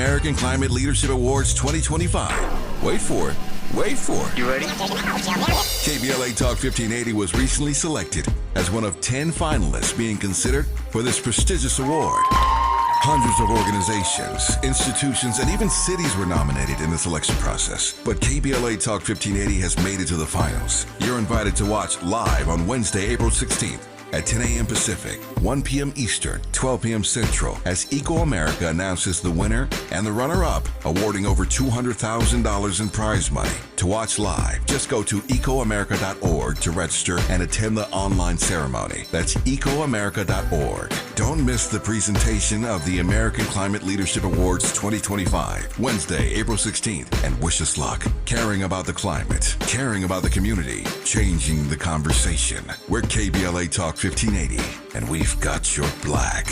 American Climate Leadership Awards 2025. Wait for it. Wait for it. You ready? KBLA Talk 1580 was recently selected as one of 10 finalists being considered for this prestigious award. Hundreds of organizations, institutions, and even cities were nominated in the selection process. But KBLA Talk 1580 has made it to the finals. You're invited to watch live on Wednesday, April 16th at 10 a.m. Pacific, 1 p.m. Eastern, 12 p.m. Central, as Eco America announces the winner and the runner-up, awarding over $200,000 in prize money. To watch live, just go to ecoamerica.org to register and attend the online ceremony. That's ecoamerica.org. Don't miss the presentation of the American Climate Leadership Awards 2025, Wednesday, April 16th, and wish us luck. Caring about the climate, caring about the community, changing the conversation. We're KBLA Talk 1580, and we've got your black.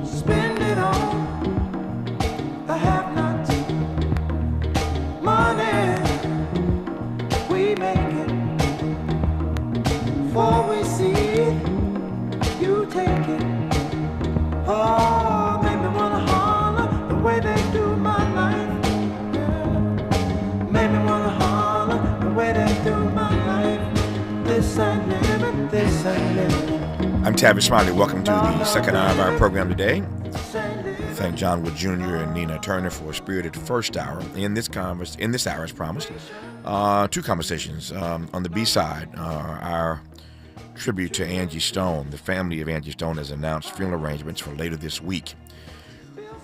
Spend it on the have-nots. Money, we make it. Before we see it, you take it. Oh, make me wanna holler the way they do my life. Yeah. Make me wanna holler the way they do my life. This ain't living, this ain't living. I'm Tavis, Smiley. Welcome to the second hour of our program today. Thank John Wood Jr. and Nina Turner for a spirited first hour. In this hour, as promised, two conversations. On the B-side, our tribute to Angie Stone. The family of Angie Stone has announced funeral arrangements for later this week.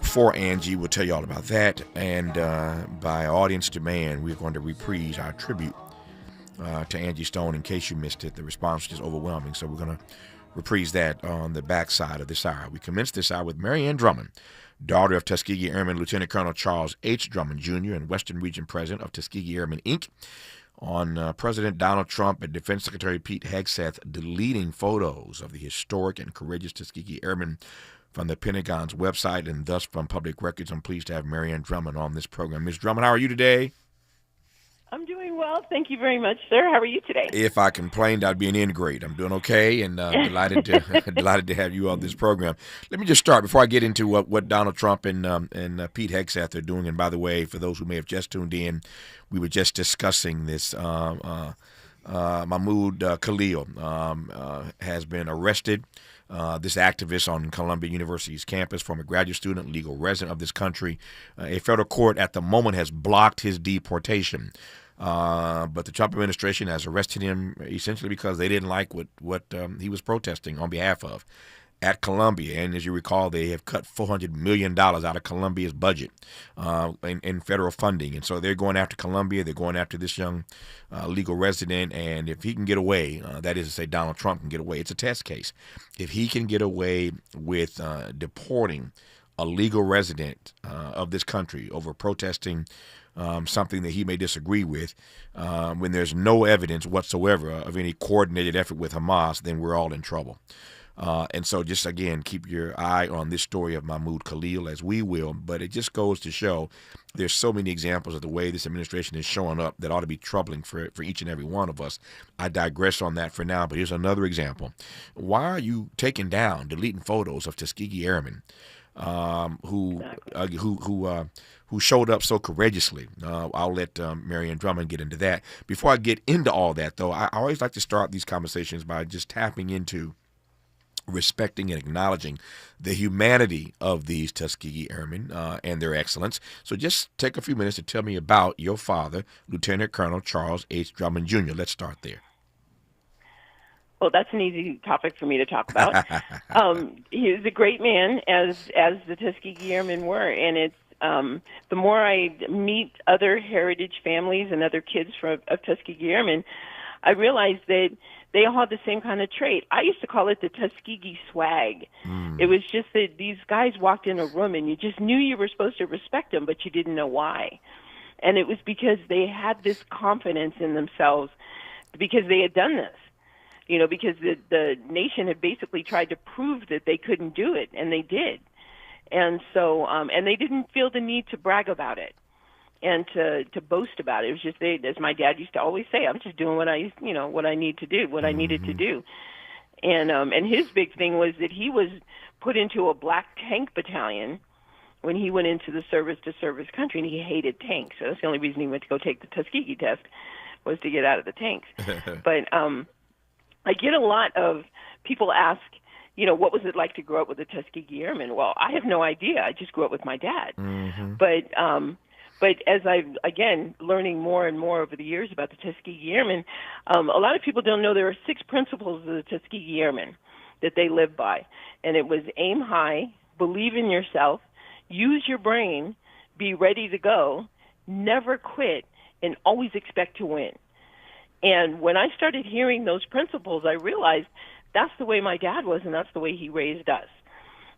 For Angie, we'll tell you all about that. And by audience demand, we're going to reprise our tribute to Angie Stone. In case you missed it, the response was just overwhelming. So we're going to reprise that on the backside of this hour. We commenced this hour with Mary Ann Drummond, daughter of Tuskegee Airman Lieutenant Colonel Charles H. Drummond, Jr. and Western Region President of Tuskegee Airmen, Inc., on President Donald Trump and Defense Secretary Pete Hegseth deleting photos of the historic and courageous Tuskegee Airmen from the Pentagon's website and thus from public records. I'm pleased to have Mary Ann Drummond on this program. Ms. Drummond, how are you today? I'm doing well. Thank you very much, sir. How are you today? If I complained, I'd be an ingrate. I'm doing okay, and delighted to have you on this program. Let me just start before I get into what Donald Trump and Pete Hegseth are doing. And by the way, for those who may have just tuned in, we were just discussing this. Mahmoud Khalil has been arrested. This activist on Columbia University's campus, former graduate student, legal resident of this country. A federal court at the moment has blocked his deportation. But the Trump administration has arrested him essentially because they didn't like what he was protesting on behalf of at Columbia. And as you recall, they have cut $400 million out of Columbia's budget in federal funding. And so they're going after Columbia. They're going after this young legal resident. And if he can get away, that is to say Donald Trump can get away, it's a test case. If he can get away with deporting a legal resident of this country over protesting something that he may disagree with, when there's no evidence whatsoever of any coordinated effort with Hamas, then we're all in trouble. And so just, again, keep your eye on this story of Mahmoud Khalil, as we will. But it just goes to show there's so many examples of the way this administration is showing up that ought to be troubling for each and every one of us. I digress on that for now, but here's another example. Why are you taking down, deleting photos of Tuskegee Airmen who showed up so courageously? I'll let Mary Ann Drummond get into that. Before I get into all that, though, I always like to start these conversations by just tapping into respecting and acknowledging the humanity of these Tuskegee Airmen and their excellence. So just take a few minutes to tell me about your father, Lieutenant Colonel Charles H. Drummond, Jr. Let's start there. Well, that's an easy topic for me to talk about. He was a great man, as the Tuskegee Airmen were, and it's the more I meet other heritage families and other kids of Tuskegee Airmen, I realize that they all had the same kind of trait. I used to call it the Tuskegee swag. It was just that these guys walked in a room and you just knew you were supposed to respect them, but you didn't know why. And it was because they had this confidence in themselves because they had done this. Because the nation had basically tried to prove that they couldn't do it, and they did. And so, and they didn't feel the need to brag about it and to boast about it. It was just as my dad used to always say, I'm just doing what I need to do, what I needed to do. And his big thing was that he was put into a black tank battalion when he went into the service country, and he hated tanks. So that's the only reason he went to go take the Tuskegee test, was to get out of the tanks. But I get a lot of people ask, what was it like to grow up with the Tuskegee Airmen? Well, I have no idea. I just grew up with my dad. Mm-hmm. But as I've, again, learning more and more over the years about the Tuskegee Airmen, a lot of people don't know there are 6 principles of the Tuskegee Airmen that they live by. And it was aim high, believe in yourself, use your brain, be ready to go, never quit, and always expect to win. And when I started hearing those principles, I realized that's the way my dad was, and that's the way he raised us.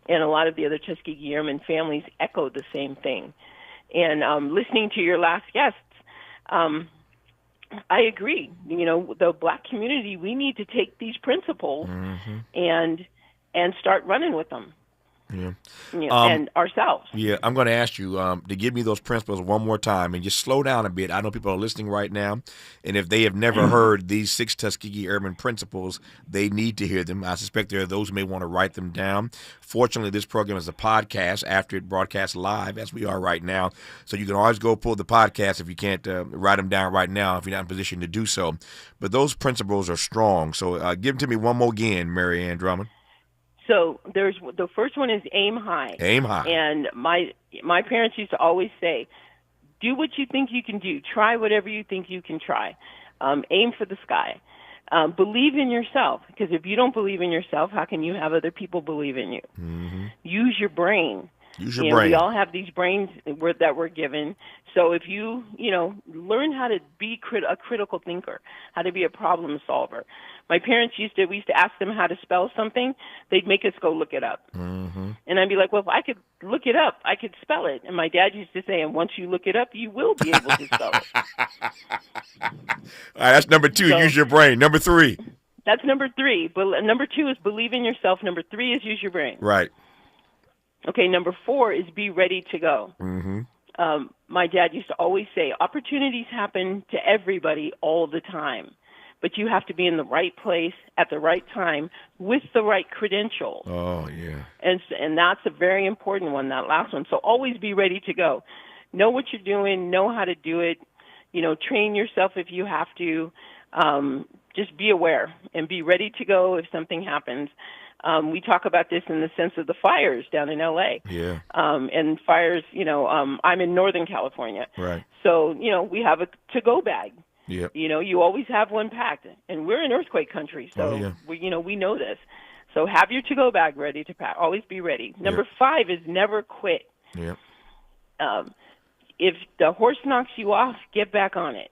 And a lot of the other Tuskegee Airmen families echoed the same thing. And listening to your last guests, I agree. The black community, we need to take these principles and start running with them. Yeah. And ourselves. Yeah, I'm going to ask you to give me those principles one more time and just slow down a bit. I know people are listening right now, and if they have never heard these 6 Tuskegee Airmen principles, they need to hear them. I suspect there are those who may want to write them down. Fortunately, this program is a podcast after it broadcasts live, as we are right now, so you can always go pull the podcast if you can't write them down right now if you're not in a position to do so. But those principles are strong, so give them to me one more again, Mary Ann Drummond. So the first one is aim high. Aim high. And my parents used to always say, do what you think you can do. Try whatever you think you can try. Aim for the sky. Believe in yourself, because if you don't believe in yourself, how can you have other people believe in you? Mm-hmm. Use your brain. Use your brain. We all have these brains that we're given. So if you learn how to be a critical thinker, how to be a problem solver. My parents we used to ask them how to spell something. They'd make us go look it up. Mm-hmm. And I'd be like, well, if I could look it up, I could spell it. And my dad used to say, and once you look it up, you will be able to spell it. All right, that's number 2, so, use your brain. Number 3. That's number 3. But number 2 is believe in yourself. Number 3 is use your brain. Right. Okay, number 4 is be ready to go. Mm-hmm. My dad used to always say, opportunities happen to everybody all the time, but you have to be in the right place at the right time with the right credentials. Oh, yeah. And that's a very important one, that last one. So always be ready to go. Know what you're doing, know how to do it, train yourself if you have to. Just be aware and be ready to go if something happens. We talk about this in the sense of the fires down in L.A. Yeah. And fires, I'm in Northern California. Right. So, we have a to-go bag. Yep. You always have one packed. And we're in earthquake country, so, we know this. So have your to-go bag ready to pack. Always be ready. Number 5 is never quit. Yep. If the horse knocks you off, get back on it.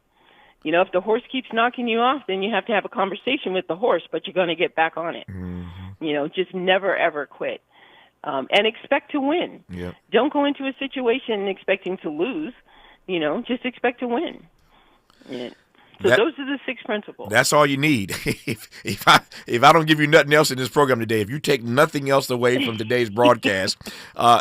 If the horse keeps knocking you off, then you have to have a conversation with the horse, but you're going to get back on it. Mm-hmm. Just never, ever quit. And expect to win. Yep. Don't go into a situation expecting to lose. Just expect to win. Yeah. So those are the 6 principles. That's all you need. If I don't give you nothing else in this program today, if you take nothing else away from today's broadcast,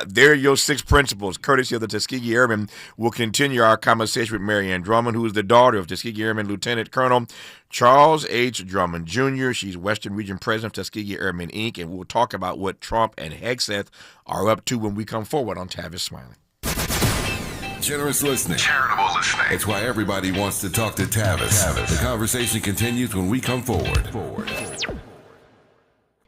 there are your 6 principles, courtesy of the Tuskegee Airmen. We'll continue our conversation with Mary Ann Drummond, who is the daughter of Tuskegee Airmen Lieutenant Colonel Charles H. Drummond, Jr. She's Western Region President of Tuskegee Airmen, Inc., and we'll talk about what Trump and Hegseth are up to when we come forward on Tavis Smiley. Generous listening. Charitable listening. It's why everybody wants to talk to Tavis. The conversation continues when we come forward.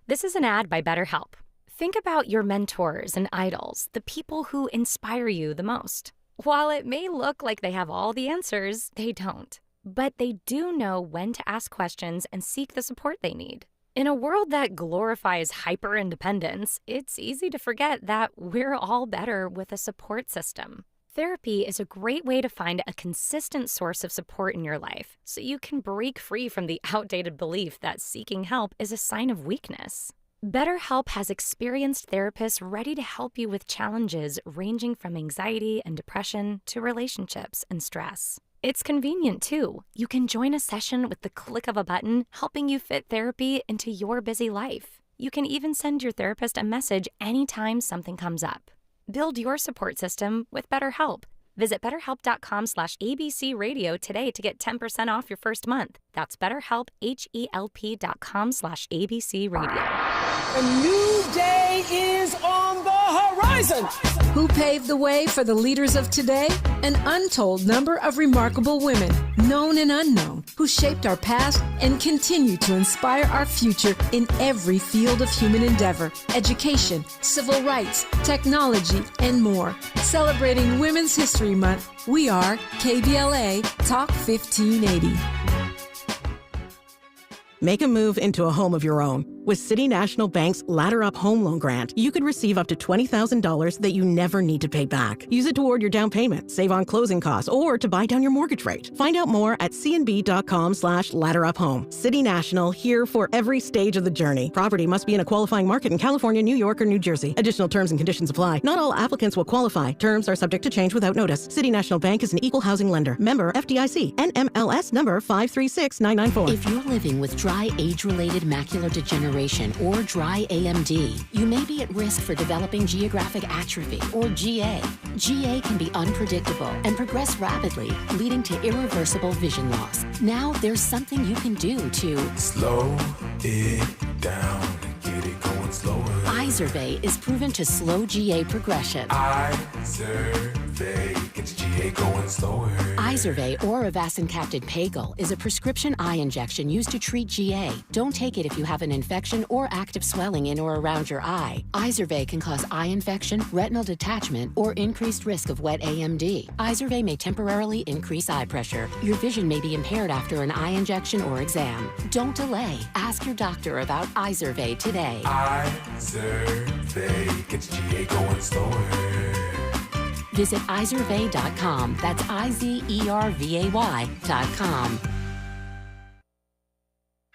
This is an ad by BetterHelp. Think about your mentors and idols, the people who inspire you the most. While it may look like they have all the answers, they don't. But they do know when to ask questions and seek the support they need. In a world that glorifies hyper-independence, it's easy to forget that we're all better with a support system. Therapy is a great way to find a consistent source of support in your life so you can break free from the outdated belief that seeking help is a sign of weakness. BetterHelp has experienced therapists ready to help you with challenges ranging from anxiety and depression to relationships and stress. It's convenient, too. You can join a session with the click of a button, helping you fit therapy into your busy life. You can even send your therapist a message anytime something comes up. Build your support system with BetterHelp. Visit BetterHelp.com/ABCRadio today to get 10% off your first month. That's BetterHelp, HELP.com/ABCRadio. A new day is on the horizon. Who paved the way for the leaders of today? An untold number of remarkable women, known and unknown, who shaped our past and continue to inspire our future in every field of human endeavor, education, civil rights, technology, and more. Celebrating Women's History Month, we are KBLA Talk 1580. Make a move into a home of your own. With City National Bank's Ladder Up Home Loan Grant, you could receive up to $20,000 that you never need to pay back. Use it toward your down payment, save on closing costs, or to buy down your mortgage rate. Find out more at cnb.com/ladderuphome. City National, here for every stage of the journey. Property must be in a qualifying market in California, New York, or New Jersey. Additional terms and conditions apply. Not all applicants will qualify. Terms are subject to change without notice. City National Bank is an equal housing lender. Member FDIC. NMLS number 536994. If you're living with dry age-related macular degeneration or dry AMD, you may be at risk for developing geographic atrophy or GA. GA can be unpredictable and progress rapidly, leading to irreversible vision loss. Now there's something you can do to slow it down and get it going slower. Izervay is proven to slow GA progression. Izervay gets GA going slower. Izervay or avacincaptad pagel is a prescription eye injection used to treat GA. Don't take it if you have an infection or active swelling in or around your eye. Izervay can cause eye infection, retinal detachment, or increased risk of wet AMD. Izervay may temporarily increase eye pressure. Your vision may be impaired after an eye injection or exam. Don't delay. Ask your doctor about Izervay today. Izervay gets GA going slower. Visit Izervay.com. That's IZERVAY.com.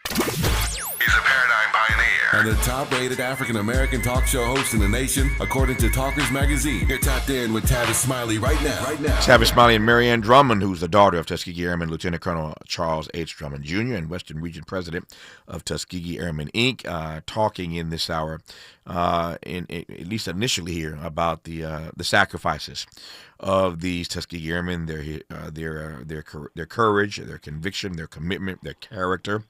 He's a paradigm pioneer and the top-rated African-American talk show host in the nation, according to Talkers Magazine. You're tapped in with Tavis Smiley right now. Tavis Smiley and Marianne Drummond, who's the daughter of Tuskegee Airman Lieutenant Colonel Charles H. Drummond Jr. and Western Region President of Tuskegee Airmen, Inc., talking in this hour, at least initially here, about the sacrifices of these Tuskegee Airmen, their courage, their conviction, their commitment, their character,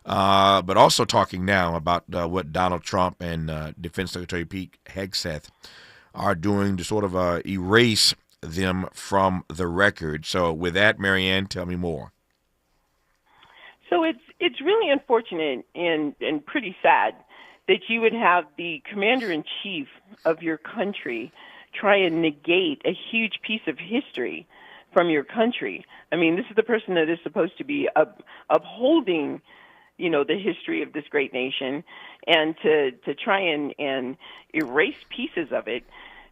but also talking now about what Donald Trump and Defense Secretary Pete Hegseth are doing to sort of erase them from the record. So with that, Marianne, tell me more. So it's really unfortunate and pretty sad that you would have the commander-in-chief of your country try and negate a huge piece of history from your country. I mean, this is the person that is supposed to be upholding, the history of this great nation, and to try and erase pieces of it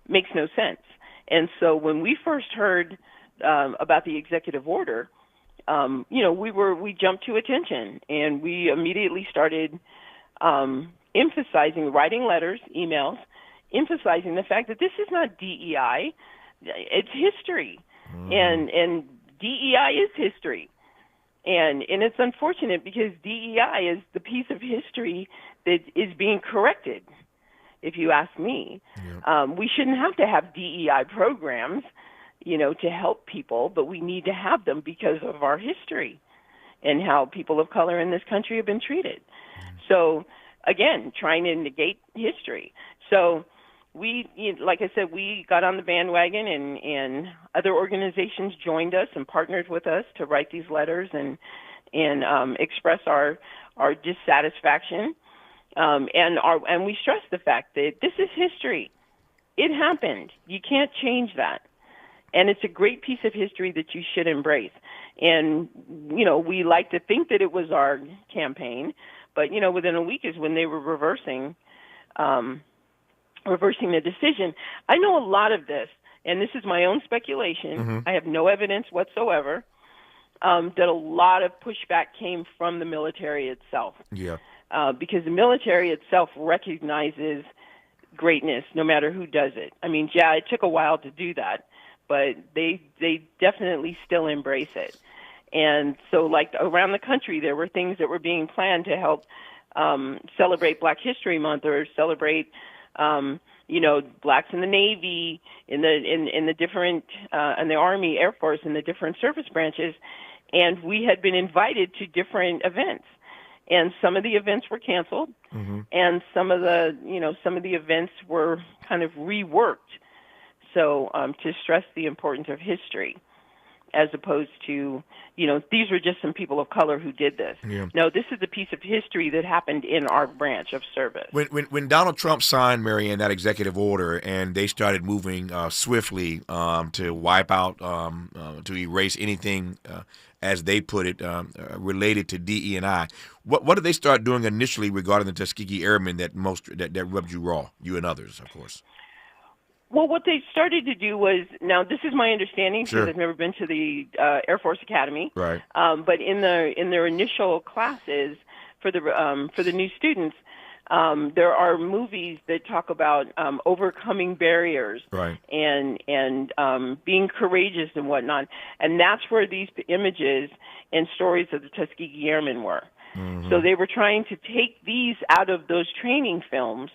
makes no sense. And so when we first heard about the executive order, we jumped to attention, and we immediately started writing letters, emails, emphasizing the fact that this is not DEI, it's history, and DEI is history, and it's unfortunate because DEI is the piece of history that is being corrected. If you ask me, we shouldn't have to have DEI programs, to help people, but we need to have them because of our history and how people of color in this country have been treated. So, again, trying to negate history. So we, like I said, we got on the bandwagon, and other organizations joined us and partnered with us to write these letters and express our dissatisfaction. And we stress the fact that this is history. It happened. You can't change that. And it's a great piece of history that you should embrace. And, we like to think that it was our campaign, but, within a week is when they were reversing the decision. I know a lot of this, and this is my own speculation. Mm-hmm. I have no evidence whatsoever that a lot of pushback came from the military itself. Yeah. because the military itself recognizes greatness no matter who does it. I mean, yeah, it took a while to do that, but they definitely still embrace it. And so, like, around the country, there were things that were being planned to help celebrate Black History Month or celebrate, blacks in the Navy, in the different, in the Army, Air Force, in the different service branches. And we had been invited to different events. And some of the events were canceled, and some of the events were kind of reworked. So to stress the importance of history, as opposed to, these were just some people of color who did this. Yeah. No, this is a piece of history that happened in our branch of service. When Donald Trump signed, Marianne, that executive order, and they started moving swiftly to wipe out, to erase anything, as they put it, related to DE&I, what did they start doing initially regarding the Tuskegee Airmen that rubbed you raw, you and others, of course? Well, what they started to do was, now this is my understanding because I've never been to the Air Force Academy, right? But in their initial classes for the new students, there are movies that talk about overcoming barriers, right, and being courageous and whatnot, and that's where these images and stories of the Tuskegee Airmen were. So they were trying to take these out of those training films.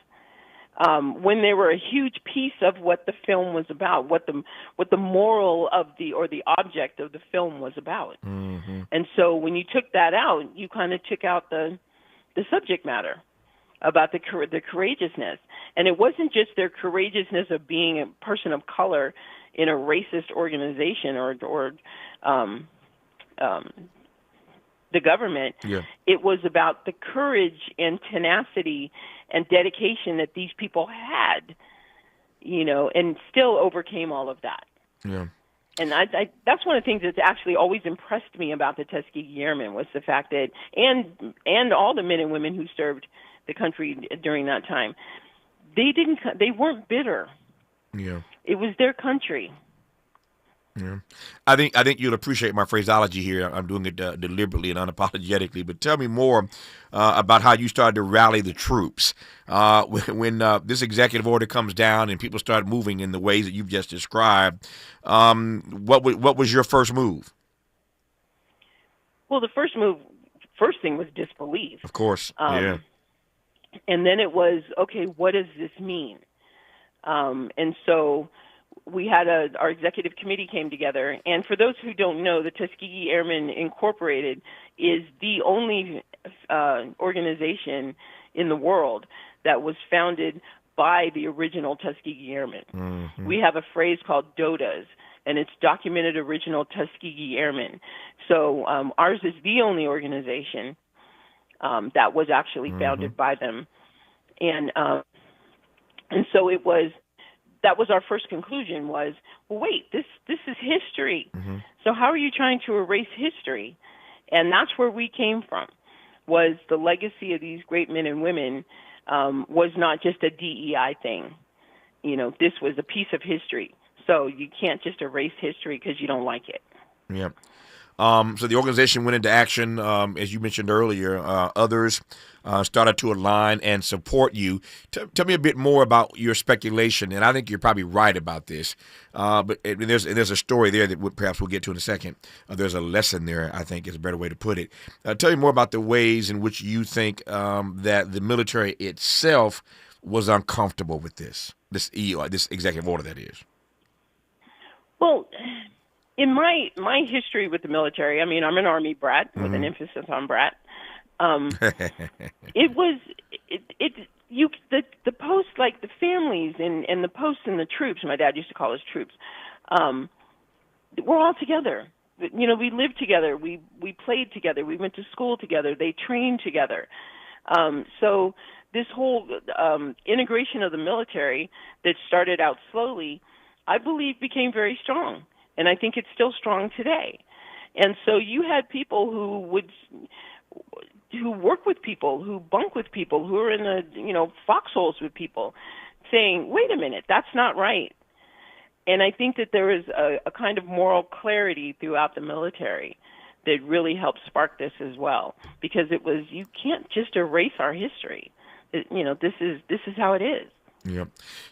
When they were a huge piece of what the film was about, what the moral of the object of the film was about. And so when you took that out, you kind of took out the subject matter about the courageousness. And it wasn't just their courageousness of being a person of color in a racist organization or the government. Yeah. It was about the courage and tenacity and dedication that these people had, and still overcame all of that. Yeah. And I that's one of the things that's actually always impressed me about the Tuskegee Airmen was the fact that, and all the men and women who served the country during that time, they weren't bitter. Yeah. It was their country. Yeah, I think you'll appreciate my phraseology here. I'm doing it deliberately and unapologetically. But tell me more about how you started to rally the troops when this executive order comes down and people start moving in the ways that you've just described. What was your first move? Well, the first thing was disbelief. Of course, yeah. And then it was, okay, what does this mean? And so we had our executive committee came together, and for those who don't know, the Tuskegee Airmen Incorporated is the only organization in the world that was founded by the original Tuskegee Airmen. We have a phrase called DOTAs, and it's Documented Original Tuskegee Airmen. So ours is the only organization that was actually founded by them, and so it was. That was our first conclusion was, well, wait, this is history. So how are you trying to erase history? And that's where we came from, was the legacy of these great men and women was not just a DEI thing. This was a piece of history. So you can't just erase history because you don't like it. Yeah. So the organization went into action, as you mentioned earlier. Others started to align and support you. Tell me a bit more about your speculation, and I think you're probably right about this. But there's a story there that perhaps we'll get to in a second. There's a lesson there, I think is a better way to put it. Tell me more about the ways in which you think that the military itself was uncomfortable with this executive order, that is. Well, in my history with the military, I mean, I'm an Army brat with an emphasis on brat. It was the posts, like the families and the posts and the troops. My dad used to call us troops. We're all together. We lived together. We played together. We went to school together. They trained together. So this whole integration of the military that started out slowly, I believe, became very strong. And I think it's still strong today. And so you had people who work with people, who bunk with people, who are in the, foxholes with people, saying, wait a minute, that's not right. And I think that there is a kind of moral clarity throughout the military that really helped spark this as well, because it was, you can't just erase our history. This is how it is. Yeah.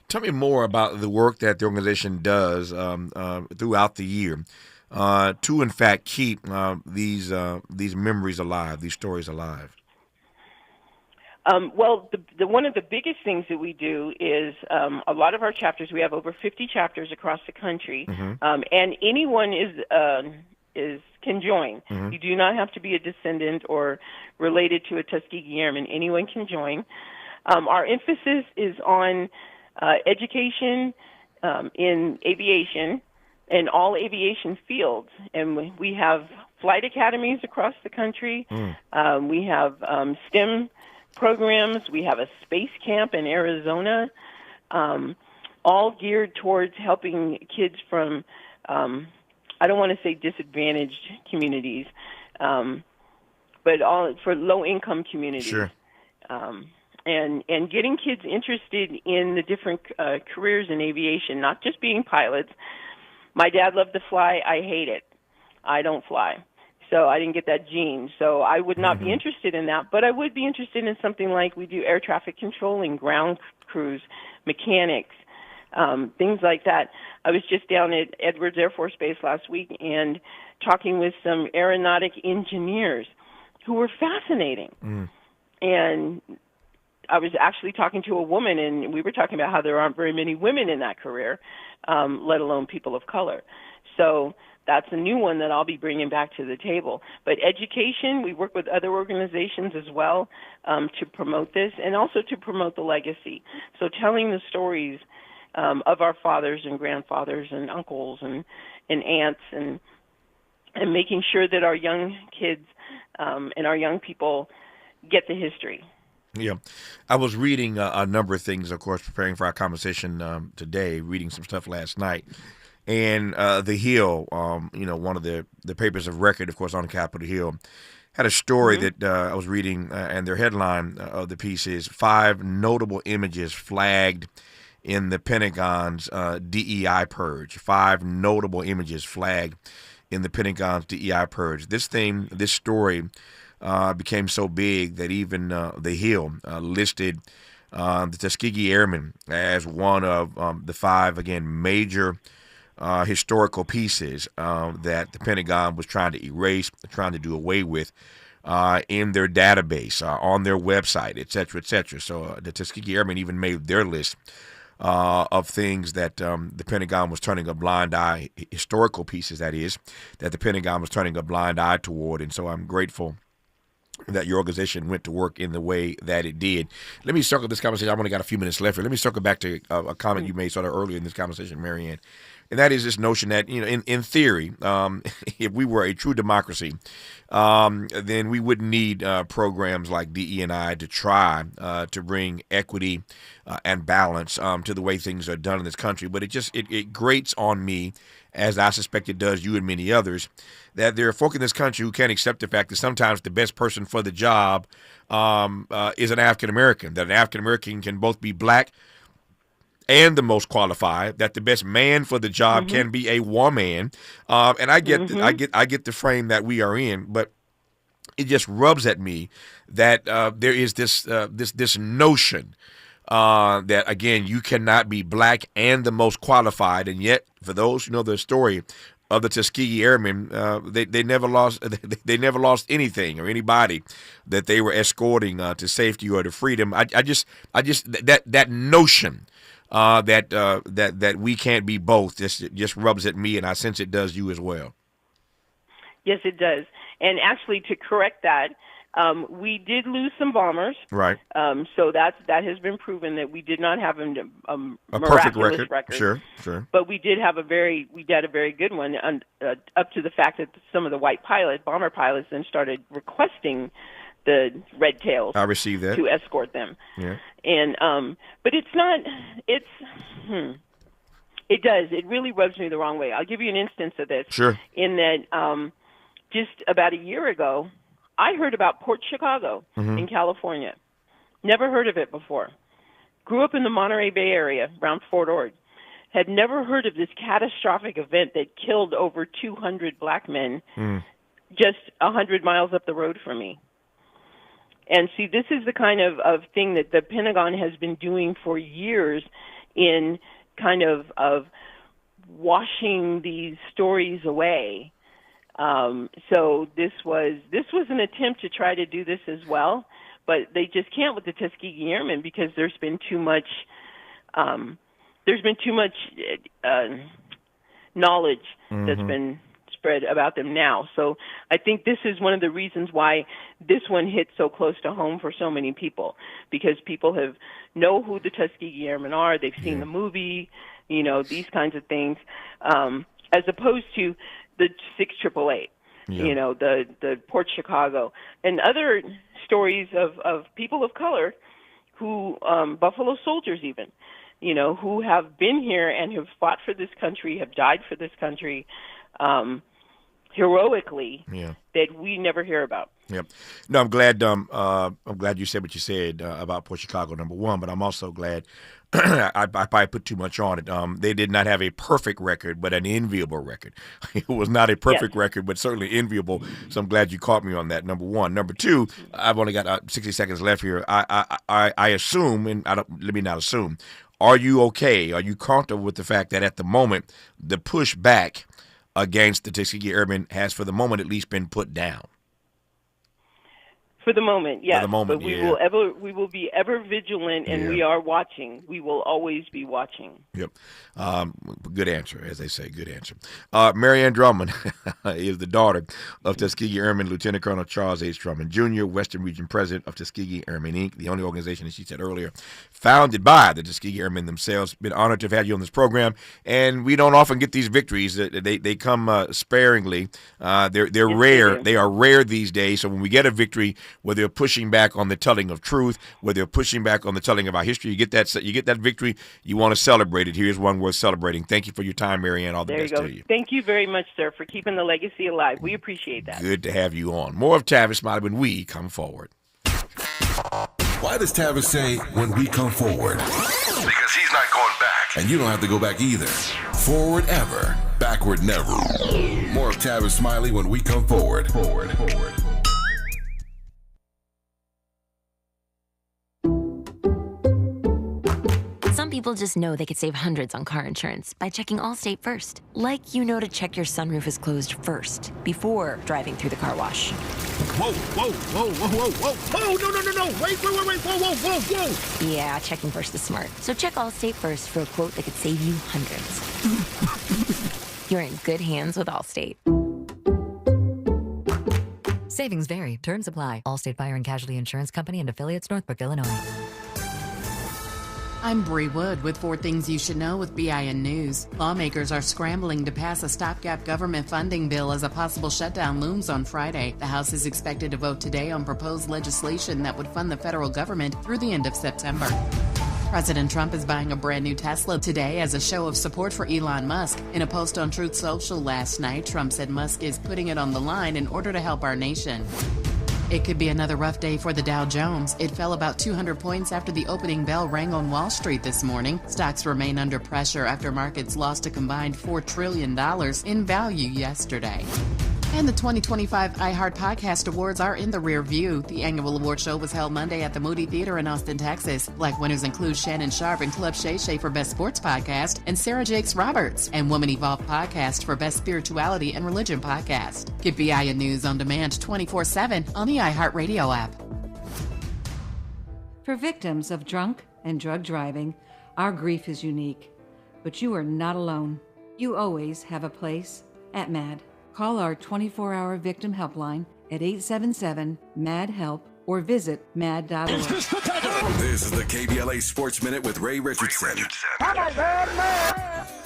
Tell me more about the work that the organization does throughout the year to, in fact, keep these memories alive, these stories alive. Well, the one of the biggest things that we do is a lot of our chapters. We have over 50 chapters across the country, and anyone can join. You do not have to be a descendant or related to a Tuskegee Airman. Anyone can join. Our emphasis is on education in aviation and all aviation fields, and we have flight academies across the country. We have STEM programs. We have a space camp in Arizona, all geared towards helping kids from, I don't want to say disadvantaged communities, but all for low-income communities. Sure. And getting kids interested in the different careers in aviation, not just being pilots. My dad loved to fly. I hate it. I don't fly. So I didn't get that gene. So I would not be interested in that. But I would be interested in something like we do air traffic controlling, ground crews, mechanics, things like that. I was just down at Edwards Air Force Base last week and talking with some aeronautic engineers who were fascinating. And I was actually talking to a woman, and we were talking about how there aren't very many women in that career, let alone people of color. So that's a new one that I'll be bringing back to the table. But education, we work with other organizations as well to promote this and also to promote the legacy. So telling the stories of our fathers and grandfathers and uncles and aunts and making sure that our young kids and our young people get the history. Yeah. I was reading a number of things, of course, preparing for our conversation today, reading some stuff last night. And The Hill, one of the papers of record, of course, on Capitol Hill, had a story that I was reading, and their headline of the piece is 5 notable images flagged in the Pentagon's DEI purge. 5 notable images flagged in the Pentagon's DEI purge. This story became so big that even The Hill listed the Tuskegee Airmen as one of the 5, again, major historical pieces that the Pentagon was trying to erase, trying to do away with in their database, on their website, et cetera, et cetera. So the Tuskegee Airmen even made their list of things that the Pentagon was turning a blind eye, historical pieces, that is, that the Pentagon was turning a blind eye toward. And so I'm grateful that your organization went to work in the way that it did. Let me circle this conversation. I've only got a few minutes left here. Let me circle back to a comment you made sort of earlier in this conversation, Marianne. And that is this notion that, in theory, if we were a true democracy, then we wouldn't need programs like DE&I to try to bring equity and balance to the way things are done in this country. But it grates on me, as I suspect it does you and many others, that there are folk in this country who can't accept the fact that sometimes the best person for the job is an African American, that an African American can both be black and the most qualified, that the best man for the job can be a woman, and I get I get the frame that we are in, but it just rubs at me that there is this notion that, again, you cannot be black and the most qualified, and yet for those who know the story of the Tuskegee Airmen, they never lost anything or anybody that they were escorting to safety or to freedom. I just that notion. That we can't be both just rubs at me, and I sense it does you as well. Yes, it does. And actually, to correct that, we did lose some bombers. Right. So that has been proven that we did not have a perfect miraculous record. Sure. But we did have a very good one, up to the fact that some of the white bomber pilots, then started requesting the red tails. I received that to escort them. Yeah. And but it's not. It does. It really rubs me the wrong way. I'll give you an instance of this. Sure. In that, just about a year ago, I heard about Port Chicago in California. Never heard of it before. Grew up in the Monterey Bay area around Fort Ord. Had never heard of this catastrophic event that killed over 200 black men just 100 miles up the road from me. And see, this is the kind of thing that the Pentagon has been doing for years in kind of washing these stories away. So this was an attempt to try to do this as well, but they just can't with the Tuskegee Airmen because there's been too much knowledge that's been spread about them now. So I think this is one of the reasons why this one hits so close to home for so many people, because people know who the Tuskegee Airmen are. They've seen the movie, these kinds of things, as opposed to the 6 AAA, the Port Chicago, and other stories of people of color who, Buffalo Soldiers even, who have been here and have fought for this country, have died for this country, heroically, that we never hear about. Yep. No, I'm glad you said what you said about Port Chicago, number one, but I'm also glad I probably put too much on it. They did not have a perfect record, but an enviable record. It was not a perfect record, but certainly enviable. So I'm glad you caught me on that, number one. Number two, I've only got 60 seconds left here. I assume, and let me not assume, are you okay? Are you comfortable with the fact that at the moment, the pushback against the Tuskegee Airmen has, for the moment, at least been put down? For the moment, yes. For the moment, but we will be ever vigilant, and we are watching. We will always be watching. Yep. Good answer, as they say. Good answer. Marianne Drummond is the daughter of Tuskegee Airman Lieutenant Colonel Charles H. Drummond, Jr., Western Region President of Tuskegee Airmen, Inc., the only organization, as she said earlier, founded by the Tuskegee Airmen themselves. Been honored to have had you on this program, and we don't often get these victories. They come sparingly. They're rare. They are rare these days. So when we get a victory, whether they're pushing back on the telling of truth, whether they're pushing back on the telling of our history, you get that victory, you want to celebrate it. Here's one worth celebrating. Thank you for your time, Marianne. All the best to you. Thank you very much, sir, for keeping the legacy alive. We appreciate that. Good to have you on. More of Tavis Smiley when we come forward. Why does Tavis say when we come forward? Because he's not going back. And you don't have to go back either. Forward ever, backward never. More of Tavis Smiley when we come forward. Forward. Some people just know they could save hundreds on car insurance by checking Allstate first. Like to check your sunroof is closed first before driving through the car wash. Whoa, no. Wait, whoa. Yeah, checking first is smart. So check Allstate first for a quote that could save you hundreds. You're in good hands with Allstate. Savings vary. Terms apply. Allstate Fire and Casualty Insurance Company and affiliates, Northbrook, Illinois. I'm Bree Wood with 4 Things You Should Know with BIN News. Lawmakers are scrambling to pass a stopgap government funding bill as a possible shutdown looms on Friday. The House is expected to vote today on proposed legislation that would fund the federal government through the end of September. President Trump is buying a brand new Tesla today as a show of support for Elon Musk. In a post on Truth Social last night, Trump said Musk is putting it on the line in order to help our nation. It could be another rough day for the Dow Jones. It fell about 200 points after the opening bell rang on Wall Street this morning. Stocks remain under pressure after markets lost a combined $4 trillion in value yesterday. And the 2025 iHeart Podcast Awards are in the rear view. The annual award show was held Monday at the Moody Theater in Austin, Texas. Black winners include Shannon Sharp and Club Shay Shay for Best Sports Podcast, and Sarah Jakes Roberts and Woman Evolved Podcast for Best Spirituality and Religion Podcast. Get BIN News on demand 24/7 on the iHeartRadio app. For victims of drunk and drug driving, our grief is unique. But you are not alone. You always have a place at MAD. Call our 24-hour victim helpline at 877-MAD-HELP or visit mad.org. This is the KBLA Sports Minute with Ray Richardson.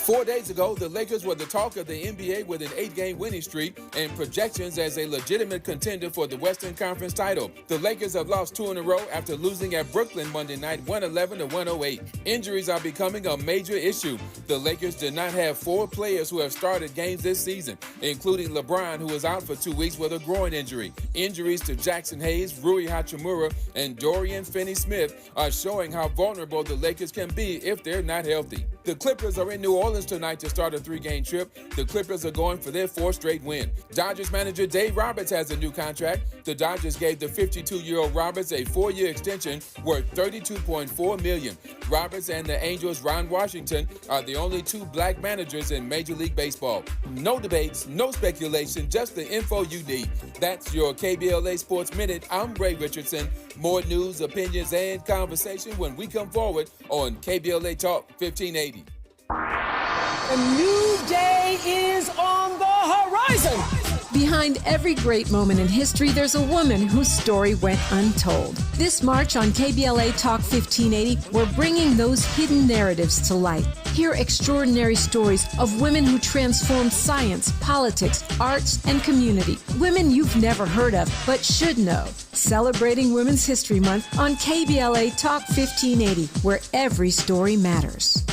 4 days ago, the Lakers were the talk of the NBA with an 8-game winning streak and projections as a legitimate contender for the Western Conference title. The Lakers have lost 2 in a row after losing at Brooklyn Monday night, 111-108. Injuries are becoming a major issue. The Lakers did not have 4 players who have started games this season, including LeBron, who is out for 2 weeks with a groin injury. Injuries to Jackson Hayes, Rui Hachimura, and Dorian Finney-Smith are showing how vulnerable the Lakers can be if they're not healthy. The Clippers are in New Orleans tonight to start a 3-game trip. The Clippers are going for their 4th straight win. Dodgers manager Dave Roberts has a new contract. The Dodgers gave the 52-year-old Roberts a 4-year extension worth $32.4 million. Roberts and the Angels' Ron Washington are the only 2 black managers in Major League Baseball. No debates, no speculation, just the info you need. That's your KBLA Sports Minute. I'm Ray Richardson. More news, opinions, and conversation when we come forward on KBLA Talk 1580. A new day is on the horizon. Behind every great moment in history, there's a woman whose story went untold. This March on KBLA Talk 1580, we're bringing those hidden narratives to light. Hear extraordinary stories of women who transformed science, politics, arts, and community. Women you've never heard of, but should know. Celebrating Women's History Month on KBLA Talk 1580, where every story matters.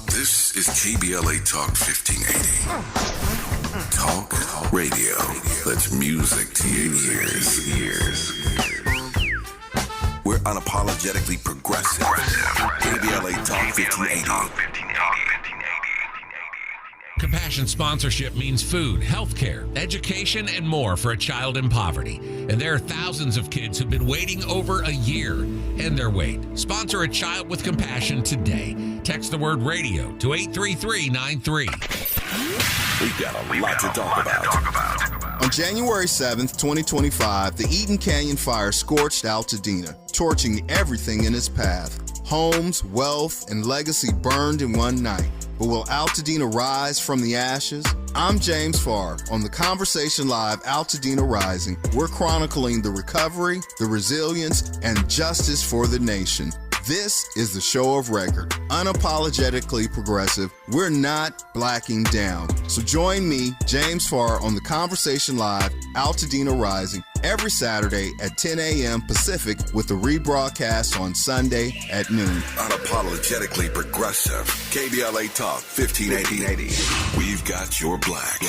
This is KBLA Talk 1580. Talk radio. That's music to your ears. We're unapologetically progressive. KBLA Talk 1580. Compassion sponsorship means food, healthcare, education, and more for a child in poverty. And there are thousands of kids who've been waiting over a year. End their wait. Sponsor a child with compassion today. Text the word radio to 83393. We've got a lot to talk about. On January 7th, 2025, the Eaton Canyon Fire scorched Altadena, torching everything in its path. Homes, wealth, and legacy burned in one night. But will Altadena rise from the ashes? I'm James Farr. On the Conversation Live Altadena Rising, we're chronicling the recovery, the resilience, and justice for the nation. This is the show of record. Unapologetically progressive. We're not blacking down. So join me, James Farr, on the Conversation Live Altadena Rising every Saturday at 10 a.m. Pacific with the rebroadcast on Sunday at noon. Unapologetically progressive. KBLA Talk 1580. We've got your black.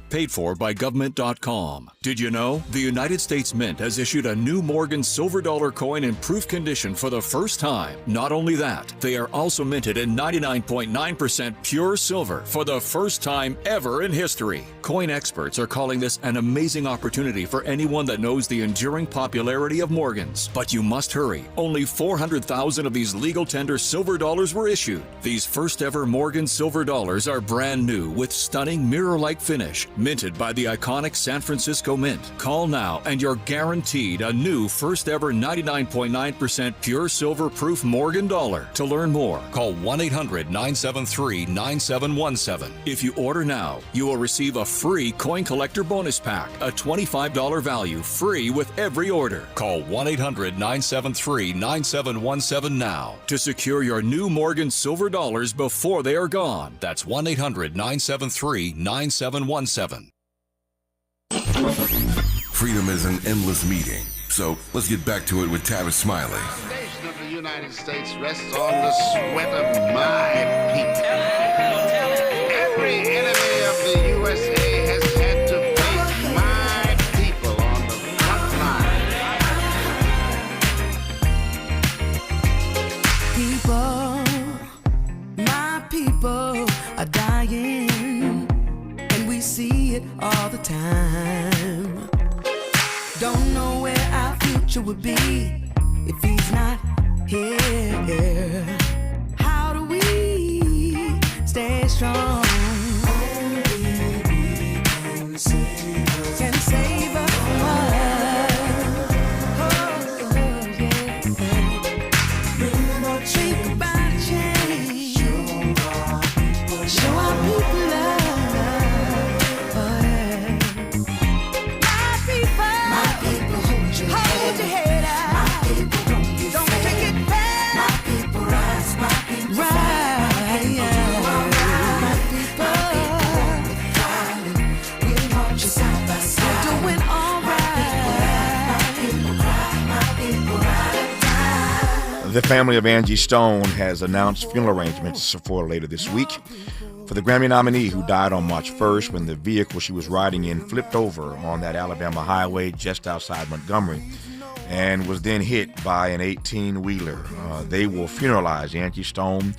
Paid for by government.com. Did you know? The United States Mint has issued a new Morgan silver dollar coin in proof condition for the first time. Not only that, they are also minted in 99.9% pure silver for the first time ever in history. Coin experts are calling this an amazing opportunity for anyone that knows the enduring popularity of Morgans. But you must hurry. Only 400,000 of these legal tender silver dollars were issued. These first ever Morgan silver dollars are brand new with stunning mirror-like finish, minted by the iconic San Francisco Mint. Call now and you're guaranteed a new first ever 99.9% pure silver proof Morgan dollar. To learn more, call 1-800-973-9717. If you order now, you will receive a free coin collector bonus pack, a $25 value, free with every order. Call 1-800-973-9717 now to secure your new Morgan silver dollars before they are gone. That's 1-800-973-9717. Freedom is an endless meeting. So let's get back to it with Tavis Smiley. The foundation of the United States rests on the sweat of my people. Every enemy of the USA has had to face my people on the front line. People, my people are dying, and we see it all the time. Don't know where our future would be if he's not here. How do we stay strong? Only we can save us. Can save us. Think about change. Show our people love. Hold your head up. My people, don't take it back. My people rise. My people rise. My people we march side by side. We're doing all right. My people cry. My people ride. The family of Angie Stone has announced funeral arrangements for later this week. For the Grammy nominee who died on March 1st when the vehicle she was riding in flipped over on that Alabama highway just outside Montgomery and was then hit by an 18-wheeler. They will funeralize Angie Stone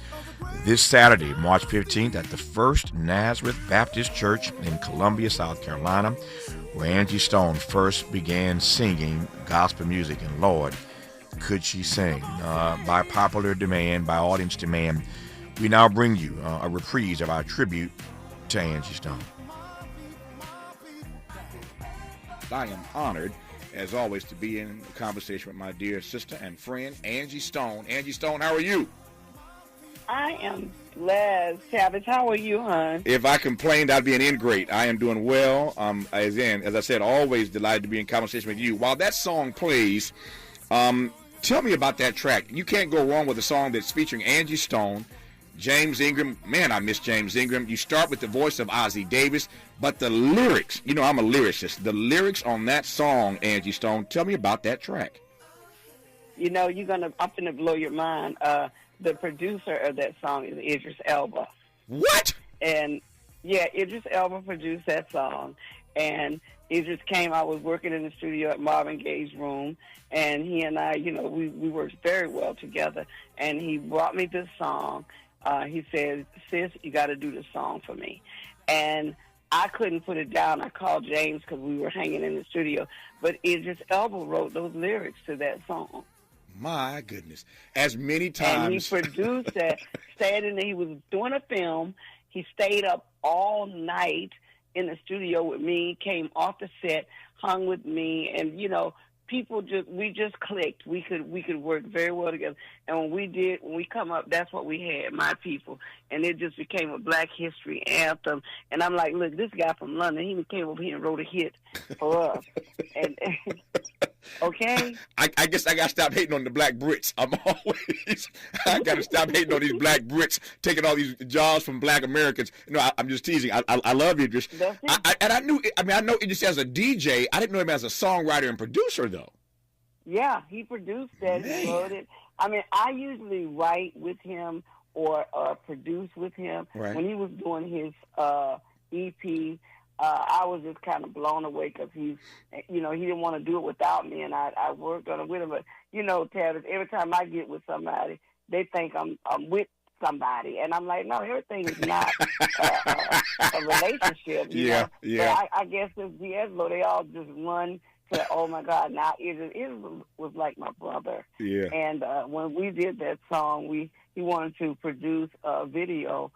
this Saturday, March 15th, at the First Nazareth Baptist Church in Columbia, South Carolina, where Angie Stone first began singing gospel music. And Lord, could she sing? By popular demand, by audience demand, we now bring you a reprise of our tribute to Angie Stone. I am honored, as always, to be in conversation with my dear sister and friend, Angie Stone. Angie Stone, how are you? I am blessed. Tavis, how are you, hon? If I complained, I'd be an ingrate. I am doing well. As I said, always delighted to be in conversation with you. While that song plays, tell me about that track. You can't go wrong with a song that's featuring Angie Stone, James Ingram. Man, I miss James Ingram. You start with the voice of Ozzie Davis, but the lyrics, you know, I'm a lyricist. The lyrics on that song, Angie Stone, tell me about that track. You know, I'm going to blow your mind. The producer of that song is Idris Elba. What? And, yeah, Idris Elba produced that song. And Idris came, I was working in the studio at Marvin Gaye's room, and he and I, you know, we worked very well together. And he brought me this song. He said, sis, you got to do this song for me. And I couldn't put it down. I called James because we were hanging in the studio. But Idris Elba wrote those lyrics to that song. My goodness. As many times. And he produced that, he was doing a film. He stayed up all night in the studio with me, came off the set, hung with me, and, you know, we just clicked. We could work very well together. And when we come up, that's what we had, My People. And it just became a Black History anthem. And I'm like, look, this guy from London, he came over here and wrote a hit for us. and okay? I guess I got to stop hating on the Black Brits. I got to stop hating on these Black Brits taking all these jobs from Black Americans. No, I'm just teasing. I love Idris. I know Idris as a DJ. I didn't know him as a songwriter and producer, though. Yeah, he produced that. Man. He wrote it. I mean, I usually write with him or produce with him. Right. When he was doing his EP, I was just kind of blown away because he didn't want to do it without me, and I worked on it with him. But, you know, Tavis, every time I get with somebody, they think I'm with somebody, and I'm like, no, everything is not a relationship. You know? Yeah. But I guess with D'Angelo, they all just run to, oh my God, now it was like my brother. Yeah. And when we did that song, he wanted to produce a video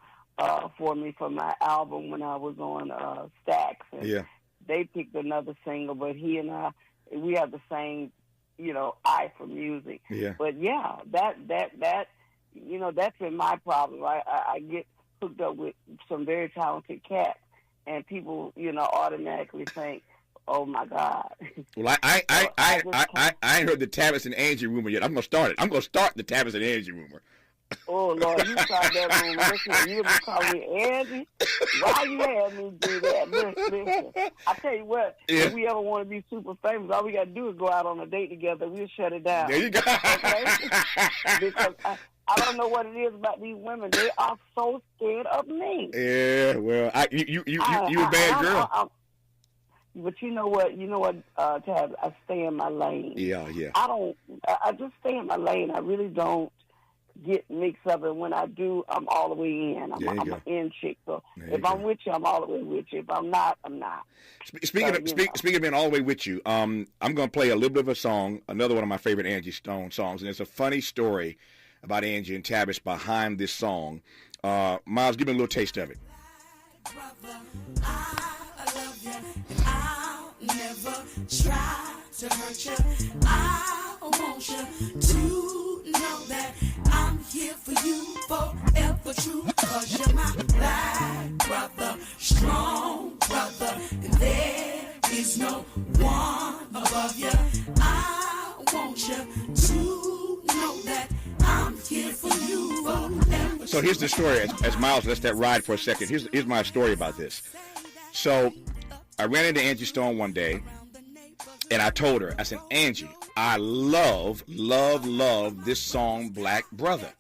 for me for my album when I was on Stax. And they picked another single, but he and I, we have the same, you know, eye for music. Yeah. But yeah, that you know, that's been my problem. I get hooked up with some very talented cats, and people, you know, automatically think, oh my God. Well, I ain't heard the Tavis and Angie rumor yet. I'm gonna start it. I'm gonna start the Tavis and Angie rumor. Oh Lord, you start that rumor. Listen, you ever call me Angie? Why you had me do that? Listen. I tell you what, if we ever want to be super famous, all we gotta do is go out on a date together. We'll shut it down. There you go. Okay? Because I don't know what it is about these women. They are so scared of me. Yeah, well, you a bad girl. But you know what, Tab, I stay in my lane. Yeah. I just stay in my lane. I really don't get mixed up, and when I do, I'm all the way in. I'm an in chick. So if I'm with you, I'm all the way with you. If I'm not, I'm not. Speaking of being all the way with you, I'm going to play a little bit of a song, another one of my favorite Angie Stone songs, and it's a funny story about Angie and Tavis behind this song. Miles, give me a little taste of it. Brother, I love you, and I'll never try to hurt you. I want you to know that I'm here for you forever true, 'cause you're my black brother, strong brother, and there is no one above you. I want you to know that I'm here for you forever. So here's the story. As Miles lets that ride for a second, here's my story about this. So I ran into Angie Stone one day, and I told her, I said, Angie, I love this song, Black Brother.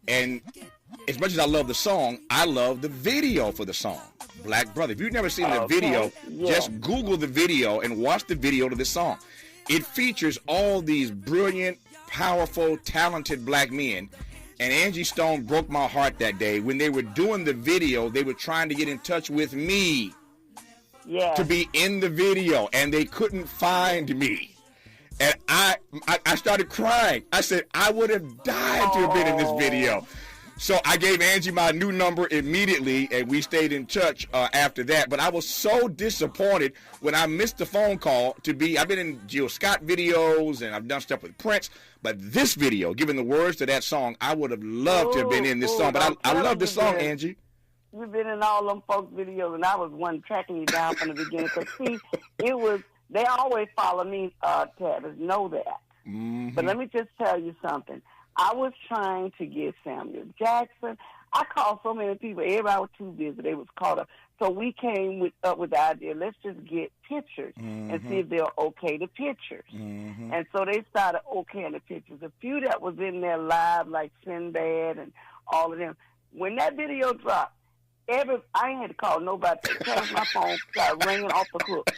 And as much as I love the song, I love the video for the song. Black Brother. If you've never seen the video, just Google the video and watch the video to this song. It features all these brilliant, powerful, talented black men. And Angie Stone broke my heart that day. When they were doing the video, they were trying to get in touch with me to be in the video, and they couldn't find me. And I started crying. I said, I would have died to have been in this video. So I gave Angie my new number immediately, and we stayed in touch after that. But I was so disappointed when I missed the phone call to be. I've been in Jill Scott videos, and I've done stuff with Prince. But this video, given the words to that song, I would have loved to have been in this song. But I love this song, Angie. You've been in all them folk videos, and I was one tracking you down from the beginning. Because, see, they always follow me, Tavis, know that. Mm-hmm. But let me just tell you something. I was trying to get Samuel Jackson. I called so many people. Everybody was too busy. They was caught up. So we came up with the idea, let's just get pictures and see if they'll okay the pictures. And so they started okaying the pictures. A few that was in there live, like Sinbad and all of them. When that video dropped, I ain't had to call nobody. My phone started ringing off the hook.